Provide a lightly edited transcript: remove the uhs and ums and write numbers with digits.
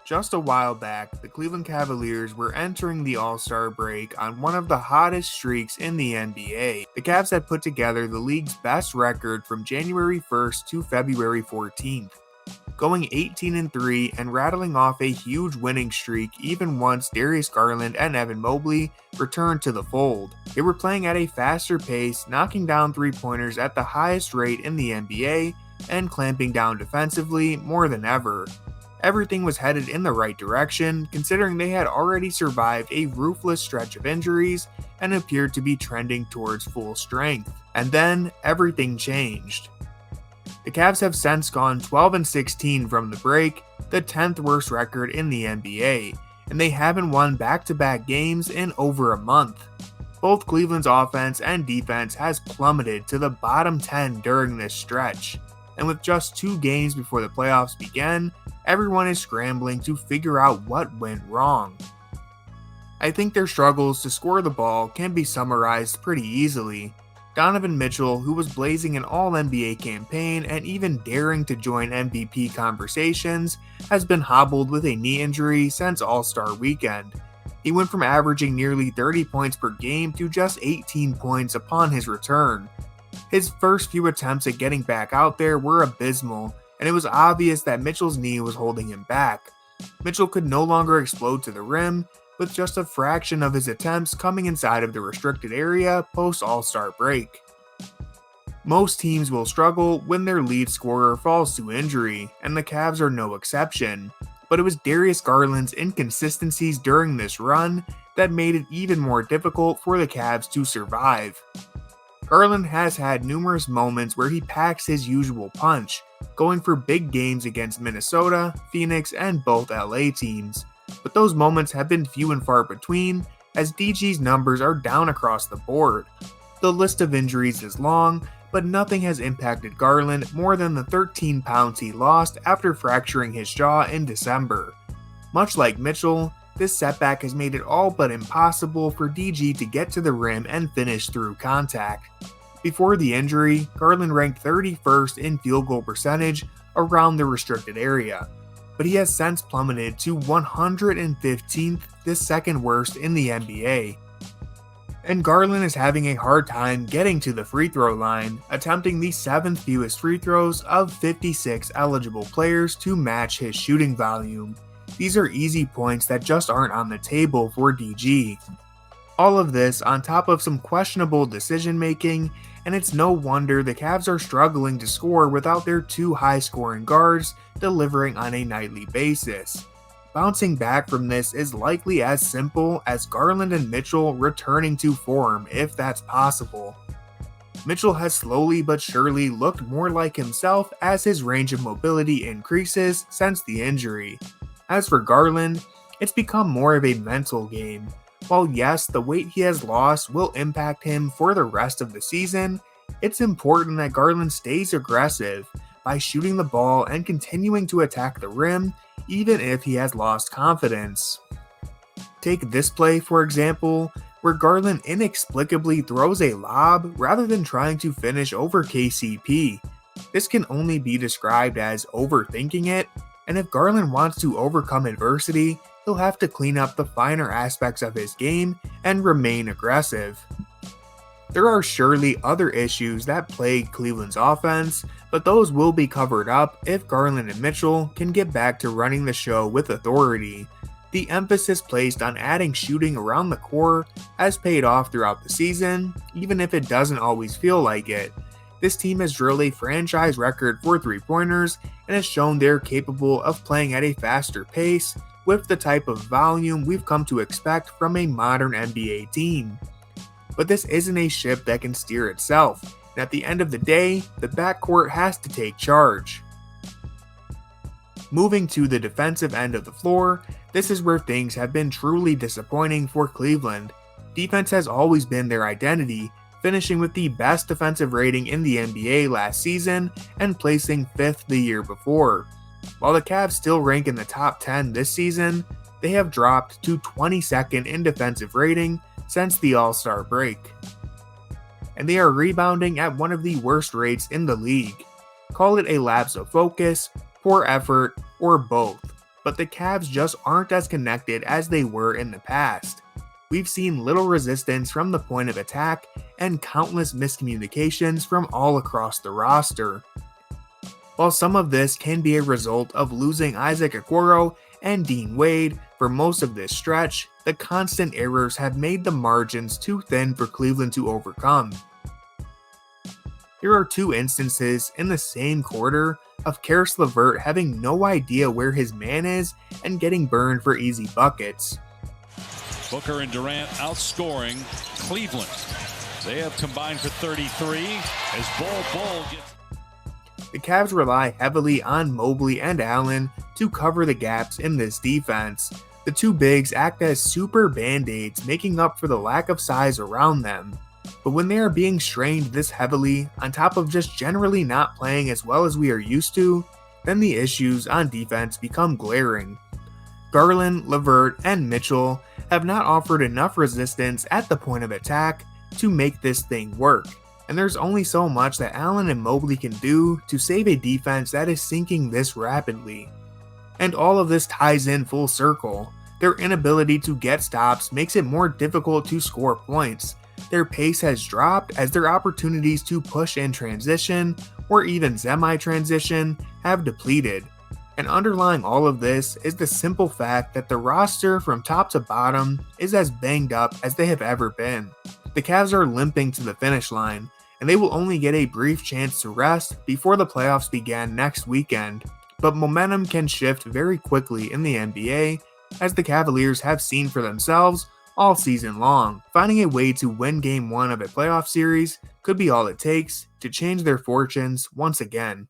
Just a while back, the Cleveland Cavaliers were entering the All-Star break on one of the hottest streaks in the NBA. The Cavs had put together the league's best record from January 1st to February 14th, going 18-3 and rattling off a huge winning streak even once Darius Garland and Mobley returned to the fold. They were playing at a faster pace, knocking down three-pointers at the highest rate in the NBA and clamping down defensively more than ever. Everything was headed in the right direction, considering they had already survived a ruthless stretch of injuries and appeared to be trending towards full strength. And then, everything changed. The Cavs have since gone 12-16 from the break, the 10th worst record in the NBA, and they haven't won back-to-back games in over a month. Both Cleveland's offense and defense has plummeted to the bottom 10 during this stretch, and with just 2 games before the playoffs begin, everyone is scrambling to figure out what went wrong. I think their struggles to score the ball can be summarized pretty easily. Donovan Mitchell, who was blazing an All-NBA campaign and even daring to join MVP conversations, has been hobbled with a knee injury since All-Star Weekend. He went from averaging nearly 30 points per game to just 18 points upon his return. His first few attempts at getting back out there were abysmal, and it was obvious that Mitchell's knee was holding him back. Mitchell could no longer explode to the rim, with just a fraction of his attempts coming inside of the restricted area post-All-Star break. Most teams will struggle when their lead scorer falls to injury, and the Cavs are no exception, but it was Darius Garland's inconsistencies during this run that made it even more difficult for the Cavs to survive. Garland has had numerous moments where he packs his usual punch, going for big games against Minnesota, Phoenix, and both LA teams, but those moments have been few and far between as DG's numbers are down across the board. The list of injuries is long, but nothing has impacted Garland more than the 13 pounds he lost after fracturing his jaw in December. Much like Mitchell, this setback has made it all but impossible for DG to get to the rim and finish through contact. Before the injury, Garland ranked 31st in field goal percentage around the restricted area, but he has since plummeted to 115th, the second worst in the NBA. And Garland is having a hard time getting to the free throw line, attempting the 7th fewest free throws of 56 eligible players to match his shooting volume. These are easy points that just aren't on the table for DG. All of this on top of some questionable decision making, and it's no wonder the Cavs are struggling to score without their 2 high-scoring guards delivering on a nightly basis. Bouncing back from this is likely as simple as Garland and Mitchell returning to form, if that's possible. Mitchell has slowly but surely looked more like himself as his range of mobility increases since the injury. As for Garland, it's become more of a mental game. While yes, the weight he has lost will impact him for the rest of the season, it's important that Garland stays aggressive by shooting the ball and continuing to attack the rim even if he has lost confidence. Take this play for example, where Garland inexplicably throws a lob rather than trying to finish over KCP. This can only be described as overthinking it, and if Garland wants to overcome adversity, he'll have to clean up the finer aspects of his game and remain aggressive. There are surely other issues that plague Cleveland's offense, but those will be covered up if Garland and Mitchell can get back to running the show with authority. The emphasis placed on adding shooting around the core has paid off throughout the season, even if it doesn't always feel like it. This team has drilled a franchise record for three-pointers and has shown they're capable of playing at a faster pace with the type of volume we've come to expect from a modern NBA team. But this isn't a ship that can steer itself, and at the end of the day, the backcourt has to take charge. Moving to the defensive end of the floor, this is where things have been truly disappointing for Cleveland. Defense has always been their identity, finishing with the best defensive rating in the NBA last season and placing 5th the year before. While the Cavs still rank in the top 10 this season, they have dropped to 22nd in defensive rating since the All-Star break. And they are rebounding at one of the worst rates in the league. Call it a lapse of focus, poor effort, or both, but the Cavs just aren't as connected as they were in the past. We've seen little resistance from the point of attack and countless miscommunications from all across the roster. While some of this can be a result of losing Isaac Okoro and Dean Wade for most of this stretch, the constant errors have made the margins too thin for Cleveland to overcome. Here are two instances in the same quarter of Caris LeVert having no idea where his man is and getting burned for easy buckets. Booker and Durant outscoring Cleveland. They have combined for 33 as Bol gets... The Cavs rely heavily on Mobley and Allen to cover the gaps in this defense. The two bigs act as super band-aids, making up for the lack of size around them. But when they are being strained this heavily, on top of just generally not playing as well as we are used to, then the issues on defense become glaring. Garland, LeVert, and Mitchell have not offered enough resistance at the point of attack to make this thing work, and there's only so much that Allen and Mobley can do to save a defense that is sinking this rapidly. And all of this ties in full circle. Their inability to get stops makes it more difficult to score points. Their pace has dropped as their opportunities to push in transition, or even semi-transition, have depleted. And underlying all of this is the simple fact that the roster from top to bottom is as banged up as they have ever been. The Cavs are limping to the finish line, and they will only get a brief chance to rest before the playoffs begin next weekend. But momentum can shift very quickly in the NBA, as the Cavaliers have seen for themselves all season long. Finding a way to win Game 1 of a playoff series could be all it takes to change their fortunes once again.